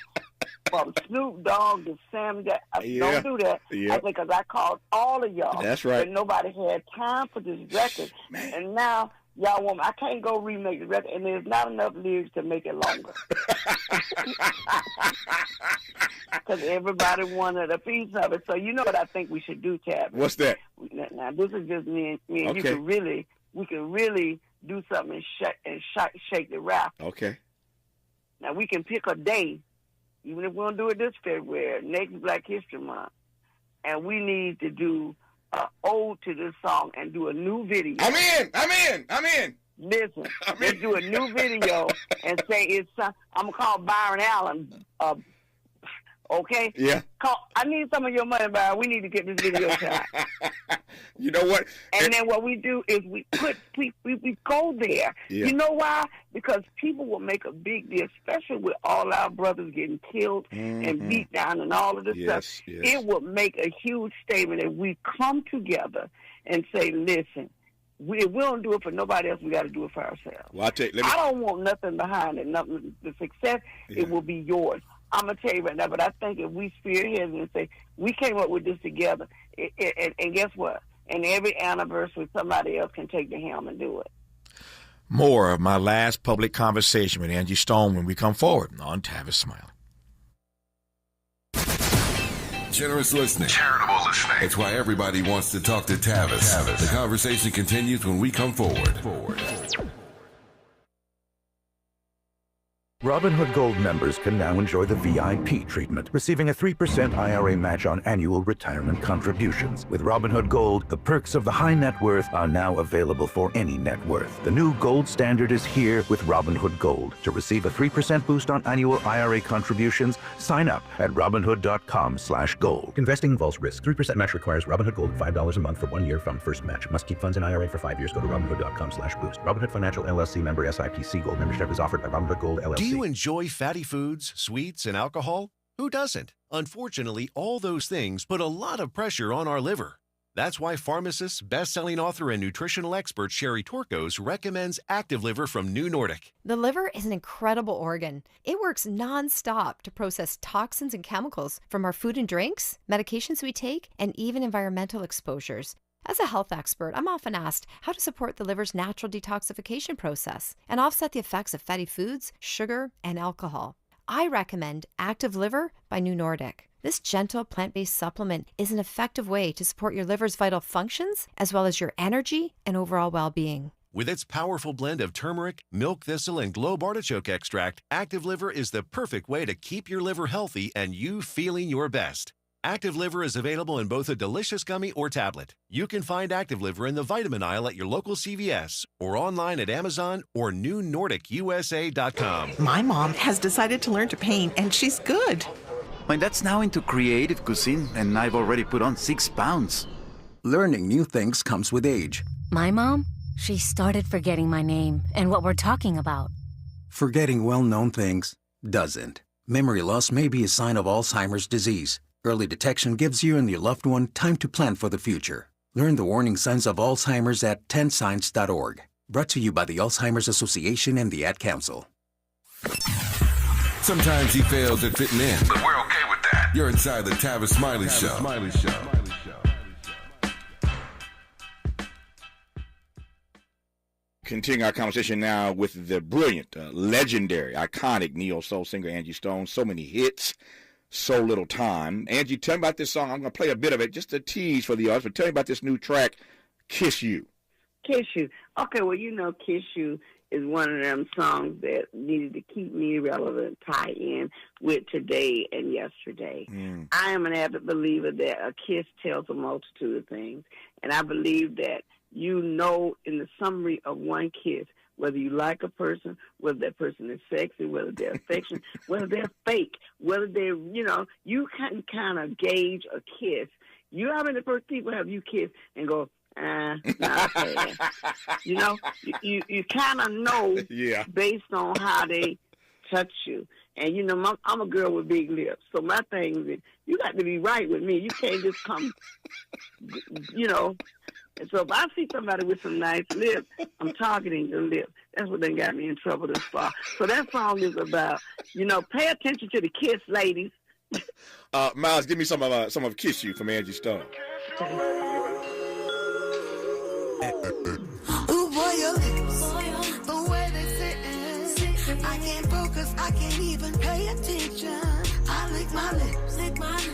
From Snoop Dogg to Sam Jackson. Don't do that. I think because I called all of y'all. That's right. But nobody had time for this record. And now y'all want me. I can't go remake the record, and there's not enough lyrics to make it longer. Because everybody wanted a piece of it. So you know what I think we should do, Tavis? What's that? Now this is just me and you. We can really do something and shake the rap. Okay. Now we can pick a day. Even if we don't do it this February, next Black History Month, and we need to do an ode to this song and do a new video. I'm in. Listen, let's do a new video and say it's. I'm gonna call Byron Allen. Okay. Yeah. I need some of your money, Byron. We need to get this video shot. You know what? And then what we do is we go there. Yeah. You know why? Because people will make a big deal, especially with all our brothers getting killed and beat down and all of this stuff. It will make a huge statement if we come together and say, listen, if we don't do it for nobody else, we got to do it for ourselves. Well, I don't want nothing behind it. Nothing. The success, it will be yours. I'm going to tell you right now, but I think if we spearhead and say, we came up with this together, and guess what? And every anniversary, somebody else can take the helm and do it. More of my last public conversation with Angie Stone when we come forward on Tavis Smiley. Generous listening. Charitable listening. It's why everybody wants to talk to Tavis. The conversation continues when we come forward. Robinhood Gold members can now enjoy the VIP treatment, receiving a 3% IRA match on annual retirement contributions. With Robinhood Gold, the perks of the high net worth are now available for any net worth. The new gold standard is here with Robinhood Gold. To receive a 3% boost on annual IRA contributions, sign up at Robinhood.com/gold. Investing involves risk. 3% match requires Robinhood Gold $5 a month for 1 year from first match. Must keep funds in IRA for 5 years. Go to Robinhood.com/boost. Robinhood Financial LLC member SIPC. Gold membership is offered by Robinhood Gold LLC. Do you enjoy fatty foods, sweets, and alcohol? Who doesn't? Unfortunately, all those things put a lot of pressure on our liver. That's why pharmacist, best-selling author, and nutritional expert Sherry Torkos recommends Active Liver from New Nordic. The liver is an incredible organ. It works nonstop to process toxins and chemicals from our food and drinks, medications we take, and even environmental exposures. As a health expert, I'm often asked how to support the liver's natural detoxification process and offset the effects of fatty foods, sugar, and alcohol. I recommend Active Liver by New Nordic. This gentle plant-based supplement is an effective way to support your liver's vital functions as well as your energy and overall well-being. With its powerful blend of turmeric, milk thistle, and globe artichoke extract, Active Liver is the perfect way to keep your liver healthy and you feeling your best. Active Liver is available in both a delicious gummy or tablet. You can find Active Liver in the vitamin aisle at your local CVS or online at Amazon or NewNordicUSA.com. My mom has decided to learn to paint, and she's good. My dad's now into creative cuisine, and I've already put on 6 pounds. Learning new things comes with age. My mom, she started forgetting my name and what we're talking about. Forgetting well-known things doesn't. Memory loss may be a sign of Alzheimer's disease. Early detection gives you and your loved one time to plan for the future. Learn the warning signs of Alzheimer's at 10signs.org. Brought to you by the Alzheimer's Association and the Ad Council. Sometimes he fails at fitting in, But we're okay with that. You're inside the Tavis Smiley Show. Continue our conversation now with the brilliant, legendary, iconic neo soul singer Angie Stone. So many hits, so little time. Angie, tell me about this song. I'm going to play a bit of it, just a tease for the audience, but tell me about this new track, Kiss You. Kiss You. Okay, well, Kiss You is one of them songs that needed to keep me relevant, tie in with today and yesterday. I am an avid believer that a kiss tells a multitude of things, and I believe that in the summary of one kiss, whether you like a person, whether that person is sexy, whether they're affectionate, whether they're fake, whether they're, you can kind of gauge a kiss. You how many first people have you kissed and go, not bad. You kind of know based on how they touch you. And, I'm a girl with big lips. So my thing is, you got to be right with me. You can't just come, And so if I see somebody with some nice lips, I'm targeting your lips. That's what they got me in trouble this far. So that song is about, pay attention to the kiss, ladies. Miles, give me some of Kiss You from Angie Stone. Ooh, boy, your lips, the way they sitting, I can't focus, I can't even pay attention. I lick my lips,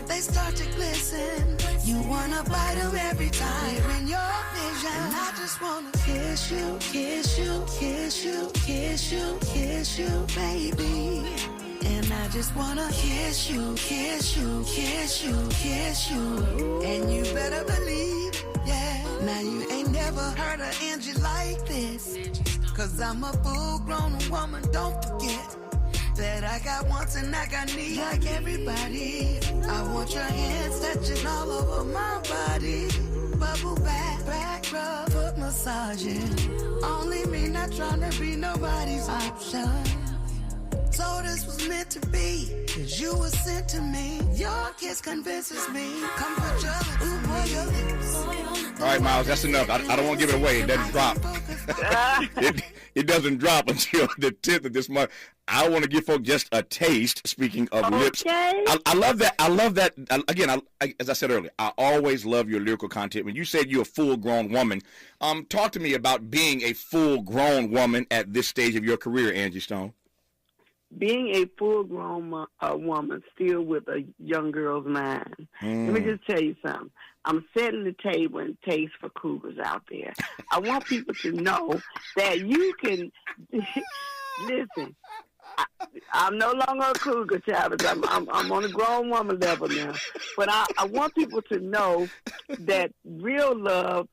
they start to glisten. You wanna bite them every time in your vision. And I just wanna kiss you, kiss you, kiss you, kiss you, kiss you, baby. And I just wanna kiss you, kiss you, kiss you, kiss you. And you better believe, yeah. Now you ain't never heard of Angie like this. Cause I'm a full-grown woman, don't forget that I got wants and I got needs like everybody. I want your hands touching all over my body. Bubble back rub, foot massaging. Only me, not trying to be nobody's option. So this was meant to be, cause you were sent to me. Your kiss convinces me. Come put your lips, ooh, boy, your lips. All right, Miles, that's enough. I don't want to give it away. It doesn't drop. It doesn't drop until the 10th of this month. I want to give folks just a taste, speaking of lips. I love that. Again, as I said earlier, I always love your lyrical content. When you said you're a full-grown woman, talk to me about being a full-grown woman at this stage of your career, Angie Stone. Being a full-grown woman still with a young girl's mind. Let me just tell you something. I'm setting the table and taste for cougars out there. I want people to know that you can listen. I'm no longer a cougar, Tavis. I'm on a grown woman level now. But I want people to know that real love.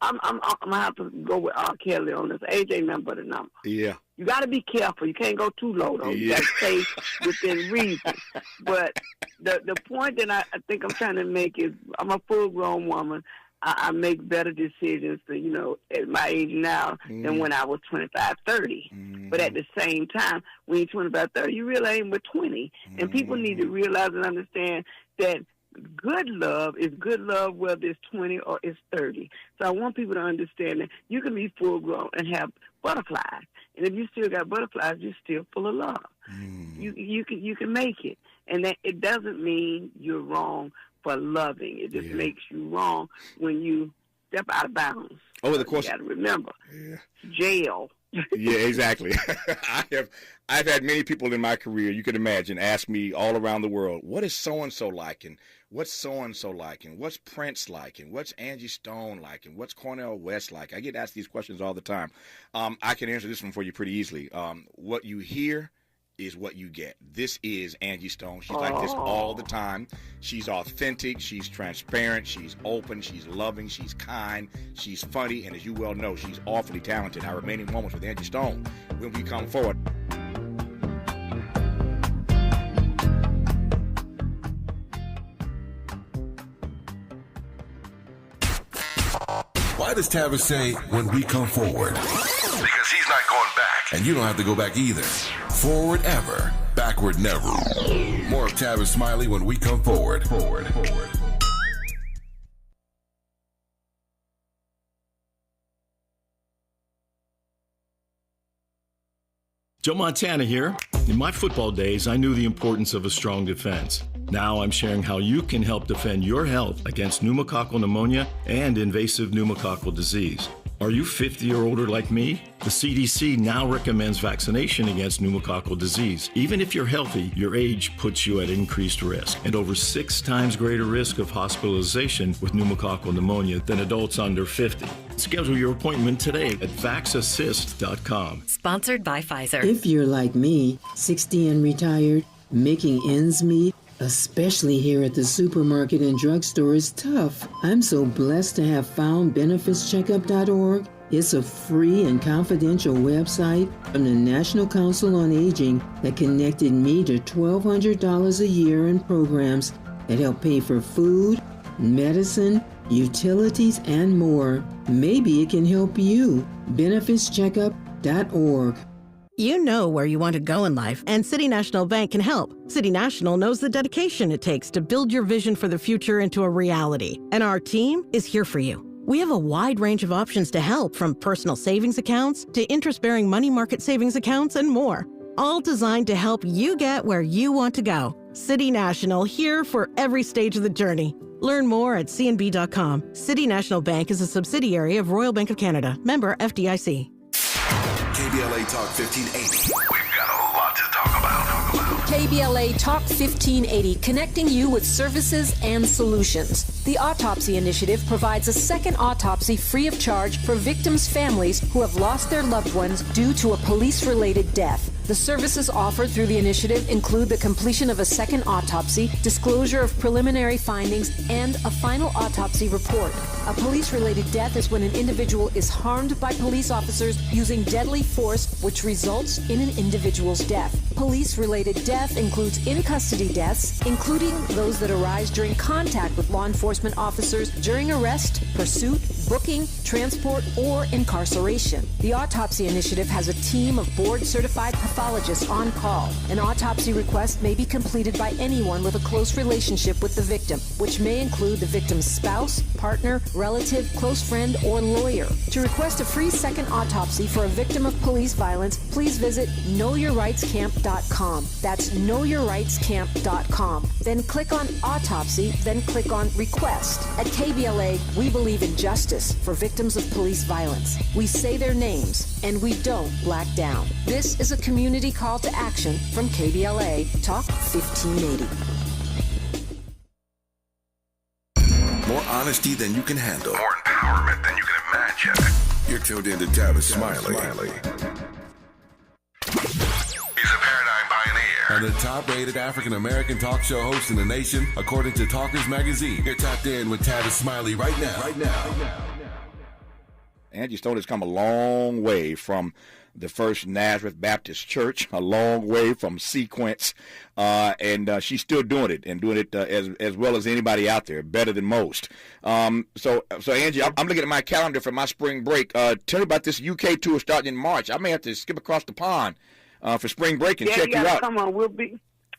I'm gonna have to go with R. Kelly on this. Age ain't nothing but a number. Yeah. You got to be careful. You can't go too low, though. You got to stay within reason. But the point that I think I'm trying to make is I'm a full-grown woman. I make better decisions, at my age now than when I was 25, 30. But at the same time, when you're 25, 30, you really ain't but 20. And people need to realize and understand that good love is good love whether it's 20 or it's 30. So I want people to understand that you can be full-grown and have butterflies. And if you still got butterflies, you're still full of love. You can make it. And that it doesn't mean you're wrong for loving. It just makes you wrong when you step out of bounds. Over the course, you got to remember, jail. Yeah, exactly. I've had many people in my career, you can imagine, ask me all around the world, what is so-and-so like, and what's so-and-so like, and what's Prince like, and what's Angie Stone like, and what's Cornel West like? I get asked these questions all the time. I can answer this one for you pretty easily. What you hear is what you get. This is Angie Stone. She's like this all the time. She's authentic. She's transparent. She's open. She's loving. She's kind. She's funny. And as you well know, she's awfully talented. Our remaining moments with Angie Stone when we come forward. Why does Tavis say when we come forward? Because he's not going back. And you don't have to go back either. Forward ever, backward never. More of Tavis Smiley when we come forward. Joe Montana here. In my football days, I knew the importance of a strong defense. Now I'm sharing how you can help defend your health against pneumococcal pneumonia and invasive pneumococcal disease. Are you 50 or older like me? The CDC now recommends vaccination against pneumococcal disease. Even if you're healthy, your age puts you at increased risk and over 6 times greater risk of hospitalization with pneumococcal pneumonia than adults under 50. Schedule your appointment today at vaxassist.com. Sponsored by Pfizer. If you're like me, 60 and retired, making ends meet, especially here at the supermarket and drugstore, is tough. I'm so blessed to have found benefitscheckup.org. It's a free and confidential website from the National Council on Aging that connected me to $1,200 a year in programs that help pay for food, medicine, utilities, and more. Maybe it can help you. benefitscheckup.org. You know where you want to go in life, and City National Bank can help. City National knows the dedication it takes to build your vision for the future into a reality, and our team is here for you. We have a wide range of options to help, from personal savings accounts to interest-bearing money market savings accounts and more, all designed to help you get where you want to go. City National, here for every stage of the journey. Learn more at cnb.com. City National Bank is a subsidiary of Royal Bank of Canada, member FDIC. KBLA Talk 1580. We've got a lot to talk about. KBLA Talk 1580, connecting you with services and solutions. The Autopsy Initiative provides a second autopsy free of charge for victims' families who have lost their loved ones due to a police-related death. The services offered through the initiative include the completion of a second autopsy, disclosure of preliminary findings, and a final autopsy report. A police-related death is when an individual is harmed by police officers using deadly force, which results in an individual's death. Police-related death includes in-custody deaths, including those that arise during contact with law enforcement officers during arrest, pursuit, booking, transport, or incarceration. The Autopsy Initiative has a team of board-certified pathologists on call. An autopsy request may be completed by anyone with a close relationship with the victim, which may include the victim's spouse, partner, relative, close friend, or lawyer. To request a free second autopsy for a victim of police violence, please visit knowyourrightscamp.com. That's knowyourrightscamp.com. Then click on Autopsy, then click on Request. At KBLA, we believe in justice for victims of police violence. We say their names, and we don't black down. This is a community call to action from KBLA Talk 1580. More honesty than you can handle. More empowerment than you can imagine. You're tuned in to Tavis Smiley. He's a paradigm pioneer and the top-rated African-American talk show host in the nation, according to Talkers Magazine. You're tapped in with Tavis Smiley right now. Angie Stone has come a long way from the First Nazareth Baptist Church, a long way from Sequence, and she's still doing it, and doing it as well as anybody out there, better than most. So Angie, I'm looking at my calendar for my spring break. Tell me about this UK tour starting in March. I may have to skip across the pond for spring break and check you out. Come on,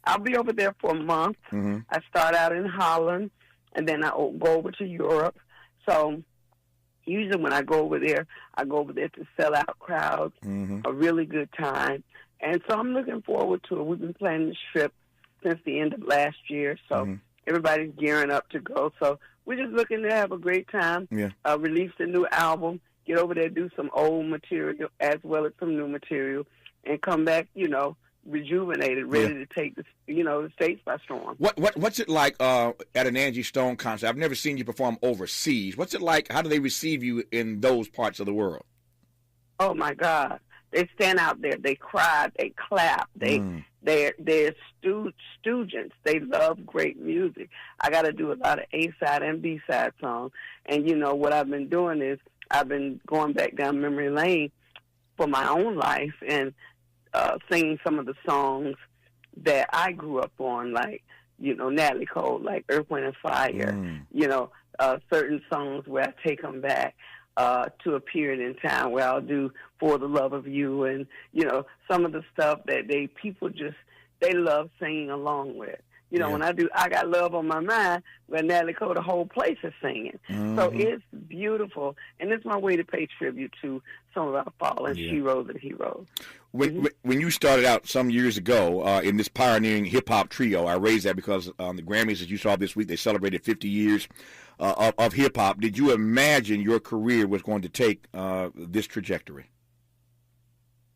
I'll be over there for a month. Mm-hmm. I start out in Holland, and then I go over to Europe. So usually when I go over there to sell out crowds, a really good time. And so I'm looking forward to it. We've been planning this trip since the end of last year, so everybody's gearing up to go. So we're just looking to have a great time, release a new album, get over there, do some old material as well as some new material, and come back, rejuvenated, ready to take the States by storm. What's it like at an Angie Stone concert? I've never seen you perform overseas. What's it like? How do they receive you in those parts of the world? Oh my God, they stand out there, they cry, they clap, they're students. They love great music. I got to do a lot of A-side and B-side songs, and what I've been doing is I've been going back down memory lane for my own life and singing some of the songs that I grew up on, like, Natalie Cole, like Earth, Wind, and Fire, certain songs where I take them back to a period in time where I'll do For the Love of You and, some of the stuff that people they love singing along with. You know, when I do I Got Love on My Mind, where Natalie Cole, the whole place is singing. So it's beautiful, and it's my way to pay tribute to some of our fallen sheroes and heroes. When you started out some years ago in this pioneering hip-hop trio, I raised that because on the Grammys, as you saw this week, they celebrated 50 years of hip-hop. Did you imagine your career was going to take this trajectory?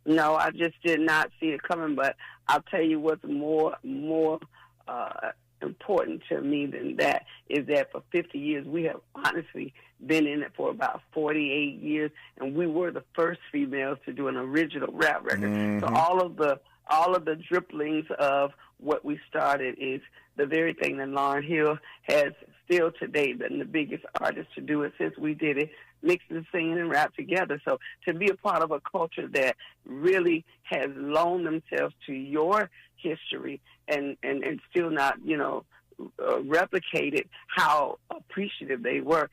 No, I just did not see it coming, but I'll tell you what's more important to me than that is that for 50 years, we have honestly been in it for about 48 years, and we were the first females to do an original rap record. So all of the dribblings of what we started is the very thing that Lauryn Hill has still today been the biggest artist to do it since we did it, mixing, singing, and rap together. So to be a part of a culture that really has loaned themselves to your history and still not, replicated how appreciative they were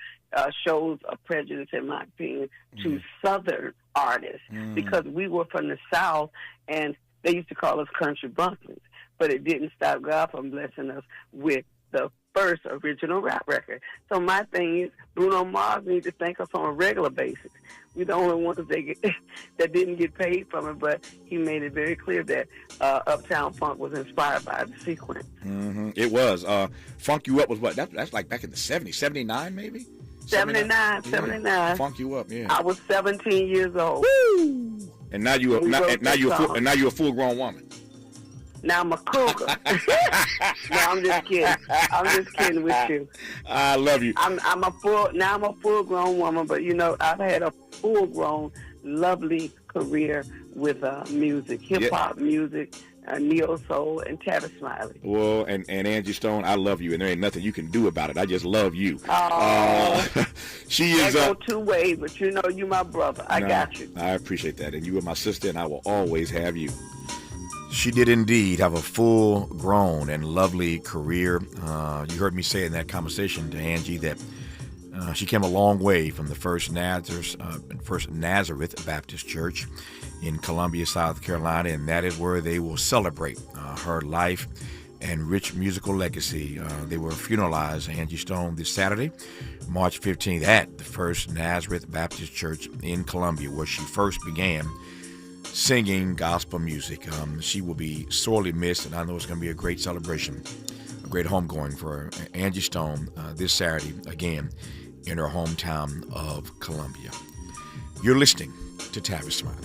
shows a prejudice, in my opinion, to Southern artists because we were from the South and they used to call us country bumpkins, but it didn't stop God from blessing us with the first original rap record. So my thing is, Bruno Mars needs to thank us on a regular basis. We're the only ones that didn't get paid from it, but he made it very clear that Uptown Funk was inspired by the sequence. It was. Funk You Up was what? That's like back in the 70s, 79 maybe? 79. Funk You Up, yeah. I was 17 years old. Woo! And now you're a full-grown woman. Now I'm a cougar. No, I'm just kidding. I'm just kidding with you. I love you. I'm a full-grown woman, but I've had a full-grown, lovely career with music, hip-hop music, neo soul, and Tavis Smiley. Well, and Angie Stone, I love you, and there ain't nothing you can do about it. I just love you. She is. Go two ways, but you my brother. I got you. I appreciate that, and you are my sister, and I will always have you. She did indeed have a full-grown and lovely career. You heard me say in that conversation to Angie that she came a long way from the First Nazareth Baptist Church in Columbia, South Carolina, and that is where they will celebrate her life and rich musical legacy. They will funeralize Angie Stone this Saturday, March 15th, at the First Nazareth Baptist Church in Columbia, where she first began singing gospel music. She will be sorely missed, and I know it's going to be a great celebration, a great homegoing for Angie Stone this Saturday, again, in her hometown of Columbia. You're listening to Tavis Smiley.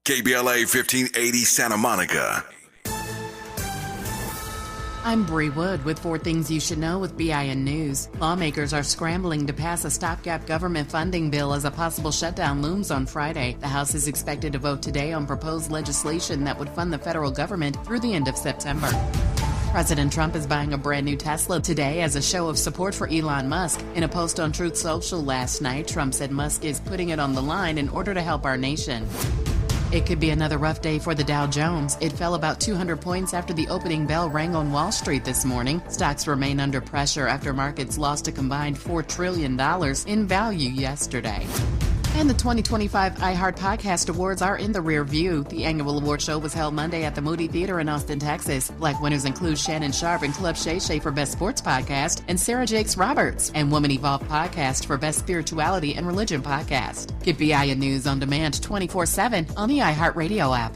KBLA 1580 Santa Monica. I'm Bree Wood with 4 Things You Should Know with BIN News. Lawmakers are scrambling to pass a stopgap government funding bill as a possible shutdown looms on Friday. The House is expected to vote today on proposed legislation that would fund the federal government through the end of September. President Trump is buying a brand new Tesla today as a show of support for Elon Musk. In a post on Truth Social last night, Trump said Musk is putting it on the line in order to help our nation. It could be another rough day for the Dow Jones. It fell about 200 points after the opening bell rang on Wall Street this morning. Stocks remain under pressure after markets lost a combined $4 trillion in value yesterday. And the 2025 iHeart Podcast Awards are in the rear view. The annual award show was held Monday at the Moody Theater in Austin, Texas. Black winners include Shannon Sharp and Club Shay Shay for Best Sports Podcast, and Sarah Jakes Roberts and Woman Evolve Podcast for Best Spirituality and Religion Podcast. Get BIN News on demand 24/7 on the iHeartRadio app.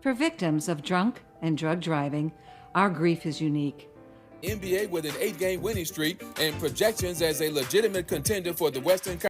For victims of drunk and drug driving, our grief is unique. NBA with an 8-game winning streak and projections as a legitimate contender for the Western Conference.